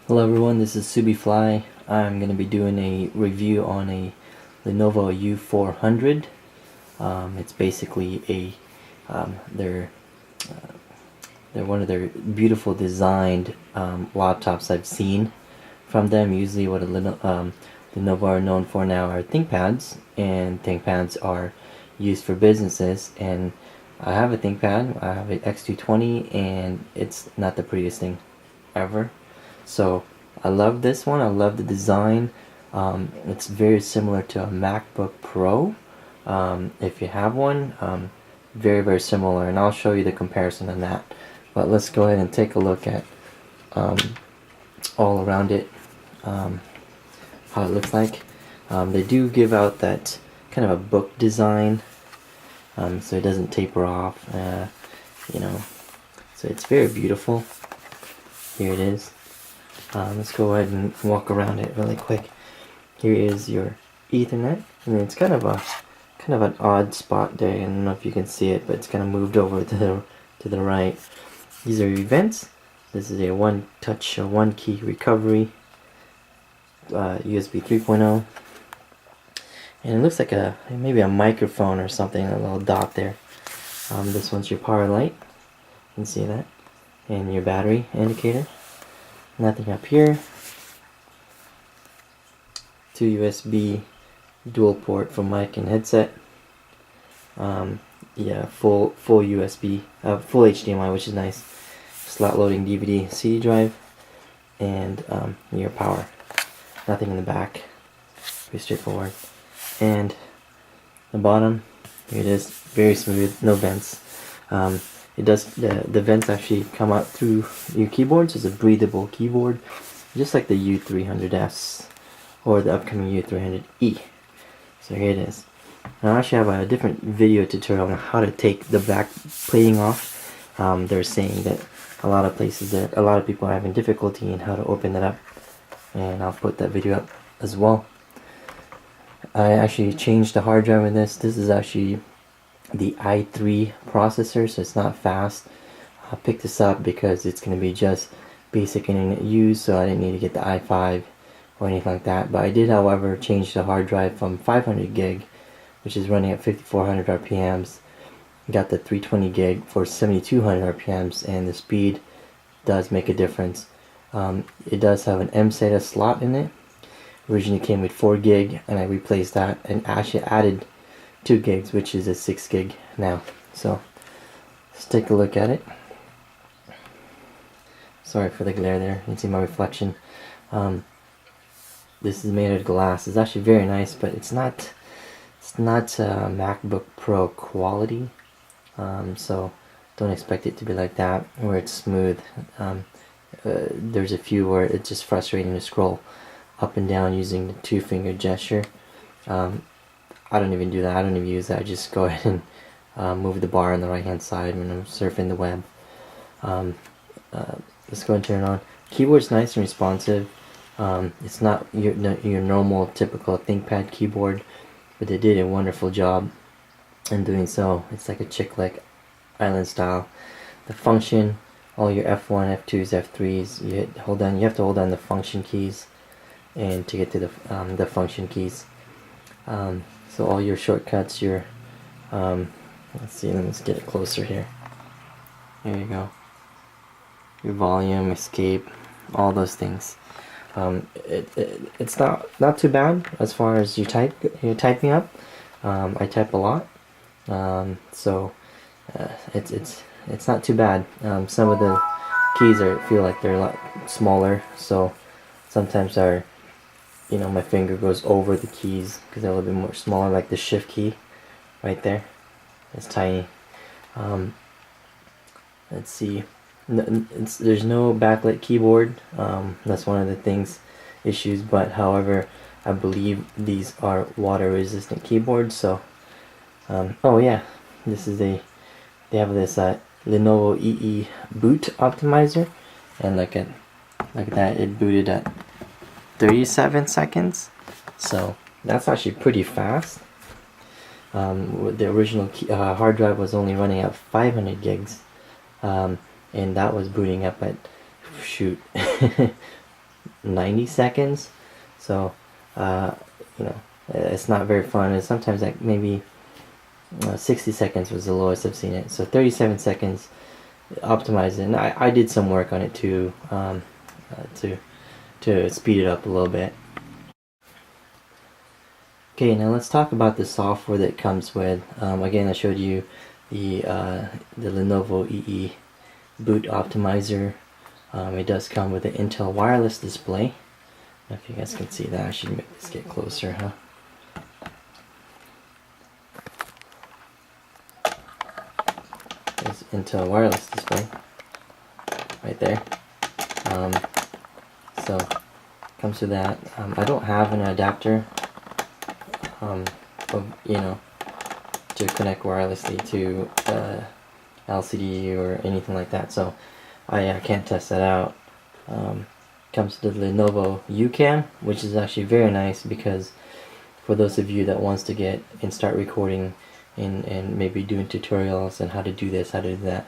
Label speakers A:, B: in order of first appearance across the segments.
A: Hello everyone, this is Subyfly. I'm going to be doing a review on a Lenovo U400. It's basically they're one of their beautiful designed laptops I've seen from them. Usually what Lenovo are known for now are ThinkPads, and ThinkPads are used for businesses, and I have a ThinkPad. I have an X220 and it's not the prettiest thing ever. So I love this one. I love the design. It's very similar to a MacBook Pro. If you have one, very similar, and I'll show you the comparison on that. But let's go ahead and take a look at all around it, how it looks like. They do give out that kind of a book design, so it doesn't taper off, so it's very beautiful. Here it is. Let's go ahead and walk around it really quick. Here is your Ethernet, and it's kind of an odd spot there. I don't know if you can see it, but it's kind of moved over to the right. These are your vents. This is a one-touch or one-key recovery, USB 3.0, and it looks like maybe a microphone or something. A little dot there. This one's your power light. You can see that, and your battery indicator. Nothing up here. 2 USB dual port for mic and headset. Yeah, full USB, full HDMI, which is nice. Slot loading DVD, CD drive, and your power. Nothing in the back. Pretty straightforward. And the bottom, here it is, very smooth, no vents. It does, the vents actually come out through your keyboard, so it's a breathable keyboard, just like the U300S or the upcoming U300E. So here it is. Now I actually have a different video tutorial on how to take the back plating off. They're saying that a lot of people are having difficulty in how to open it up, and I'll put that video up as well. I actually changed the hard drive in this. This is actually the i3 processor, so it's not fast. I picked this up because it's going to be just basic internet use, so I didn't need to get the i5 or anything like that. But I did, however, change the hard drive from 500 gig, which is running at 5400 RPMs, got the 320 gig for 7200 RPMs, and the speed does make a difference. It does have an mSATA slot in it. Originally came with 4 gig, and I replaced that and actually added 2 gigs, which is a 6 gig now. So let's take a look at it. Sorry for the glare there, you can see my reflection. This is made out of glass. It's actually very nice, but it's not MacBook Pro quality, so don't expect it to be like that where it's smooth. There's a few where it's just frustrating to scroll up and down using the 2-finger gesture. I don't even do that. I don't even use that. I just go ahead and move the bar on the right hand side when I'm surfing the web. Let's go and turn it on. Keyboard's nice and responsive. It's not your normal typical ThinkPad keyboard, but they did a wonderful job in doing so. It's like a chick-like island style. The function, all your F1, F2s, F3s, you have to hold down the function keys, and to get to the function keys. So all your shortcuts, let's see, let's get it closer here. There you go. Your volume, escape, all those things. It's not too bad as far as your typing up. I type a lot, so it's not too bad. Some of the keys feel like they're a lot smaller, so sometimes my finger goes over the keys because they're a little bit more smaller, like the shift key right there. It's tiny. Let's see. There's no backlit keyboard. That's one of the issues, but however, I believe these are water resistant keyboards. So oh yeah, they have this Lenovo EE boot optimizer, and like that, it booted at 37 seconds, so that's actually pretty fast. The original hard drive was only running at 500 gigs, and that was booting up at, shoot, 90 seconds. So you know, it's not very fun. And sometimes like maybe 60 seconds was the lowest I've seen it. So 37 seconds, optimize it. And I did some work on it too, to speed it up a little bit. Okay, now let's talk about the software that comes with. Again, I showed you the Lenovo EE boot optimizer. It does come with an Intel wireless display. I don't know if you guys can see that. I should make this get closer, huh? There's Intel wireless display right there. So comes with that. I don't have an adapter, you know, to connect wirelessly to LCD or anything like that. So I can't test that out. Comes to the Lenovo UCam, which is actually very nice, because for those of you that wants to get and start recording and maybe doing tutorials on how to do this, how to do that,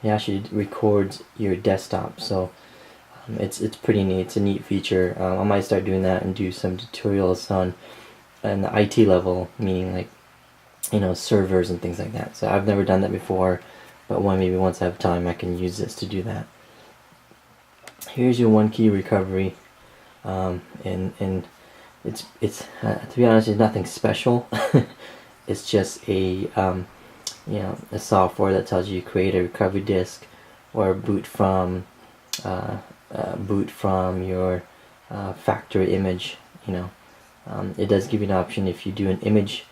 A: it actually records your desktop. So it's pretty neat. It's a neat feature. I might start doing that and do some tutorials on the IT level, meaning like, you know, servers and things like that. So I've never done that before, but maybe once I have time I can use this to do that. Here's your one key recovery, and it's to be honest, it's nothing special. It's just a you know, a software that tells you to create a recovery disk or boot from your factory image. You know, it does give you an option if you do an image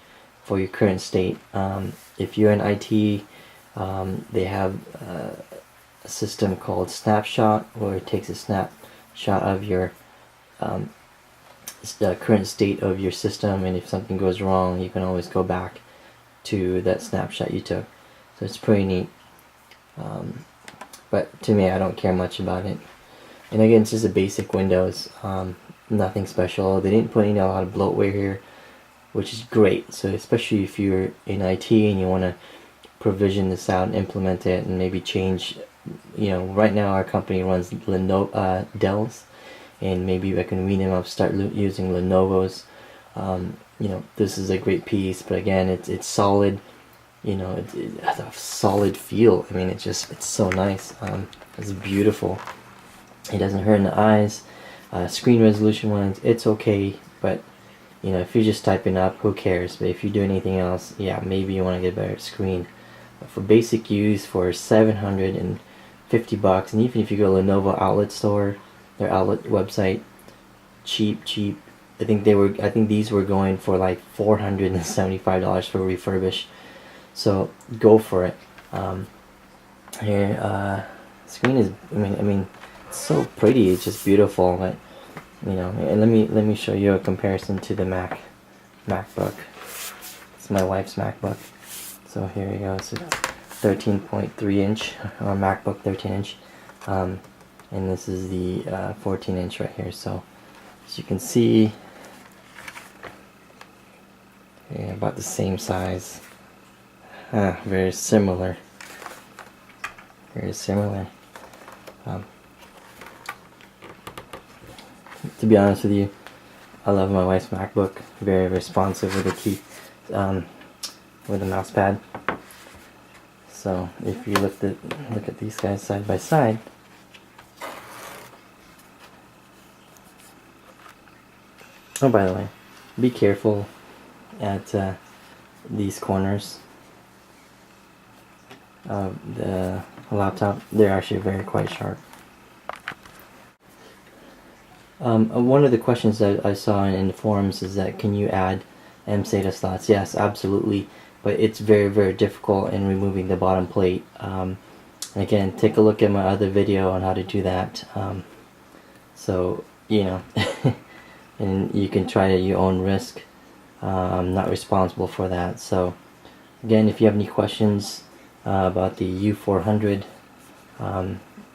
A: for your current state. If you're in IT, they have a system called Snapshot, where it takes a snapshot of your the current state of your system, and if something goes wrong, you can always go back to that snapshot you took. So it's pretty neat. But to me, I don't care much about it. And again, it's just a basic Windows, nothing special. They didn't put in a lot of bloatware here, which is great. So especially if you're in IT and you want to provision this out and implement it and maybe change, you know, right now our company runs Lenovo Dells, and maybe I can wean them up, start using Lenovo's. You know, this is a great piece, but again, it's solid. You know, it has a solid feel. I mean, it's so nice. It's beautiful. It doesn't hurt in the eyes. Screen resolution wise, it's okay, but you know, if you're just typing up, who cares? But if you do anything else, yeah, maybe you want to get a better screen. But for basic use, for $750, and even if you go to Lenovo outlet store, their outlet website, cheap. I think these were going for like $475 for refurbished. So go for it. Here, screen is, I mean, it's so pretty. It's just beautiful. But you know, and let me show you a comparison to the MacBook. It's my wife's MacBook. So here you go. It's a 13.3 inch, or MacBook 13 inch, and this is the 14 inch right here. So as you can see, yeah, about the same size. Very similar. Very similar. To be honest with you, I love my wife's MacBook. Very responsive with the key, with the mouse pad. So if you look at these guys side by side, oh, by the way, be careful at these corners of the laptop. They're actually quite sharp. One of the questions that I saw in the forums is that, can you add mSATA slots? Yes, absolutely, but it's very difficult in removing the bottom plate. Again, take a look at my other video on how to do that. So, you know, and you can try at your own risk. I'm not responsible for that. So again, if you have any questions about the U400,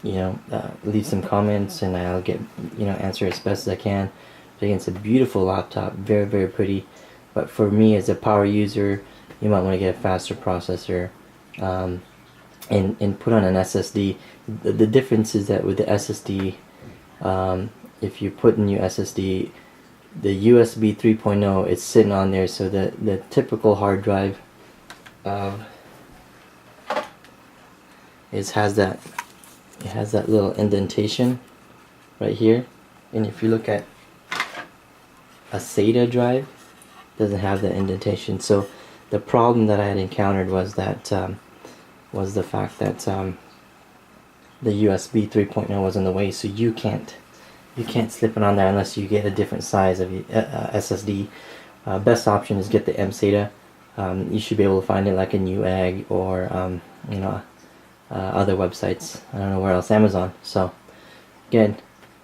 A: you know, leave some comments and I'll get, you know, answer as best as I can. But again, it's a beautiful laptop, very pretty. But for me as a power user, you might want to get a faster processor, and put on an SSD. The difference is that with the SSD, if you put in your SSD, the USB 3.0, it's sitting on there, so the typical hard drive has that little indentation right here, and if you look at a SATA drive, it doesn't have the indentation. So the problem that I had encountered was that was the fact that the USB 3.0 was in the way, so you can't slip it on there unless you get a different size of SSD. Best option is get the mSATA. You should be able to find it like in Newegg or you know, other websites. I don't know where else, Amazon. So again,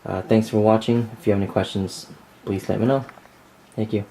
A: thanks for watching. If you have any questions, please let me know. Thank you.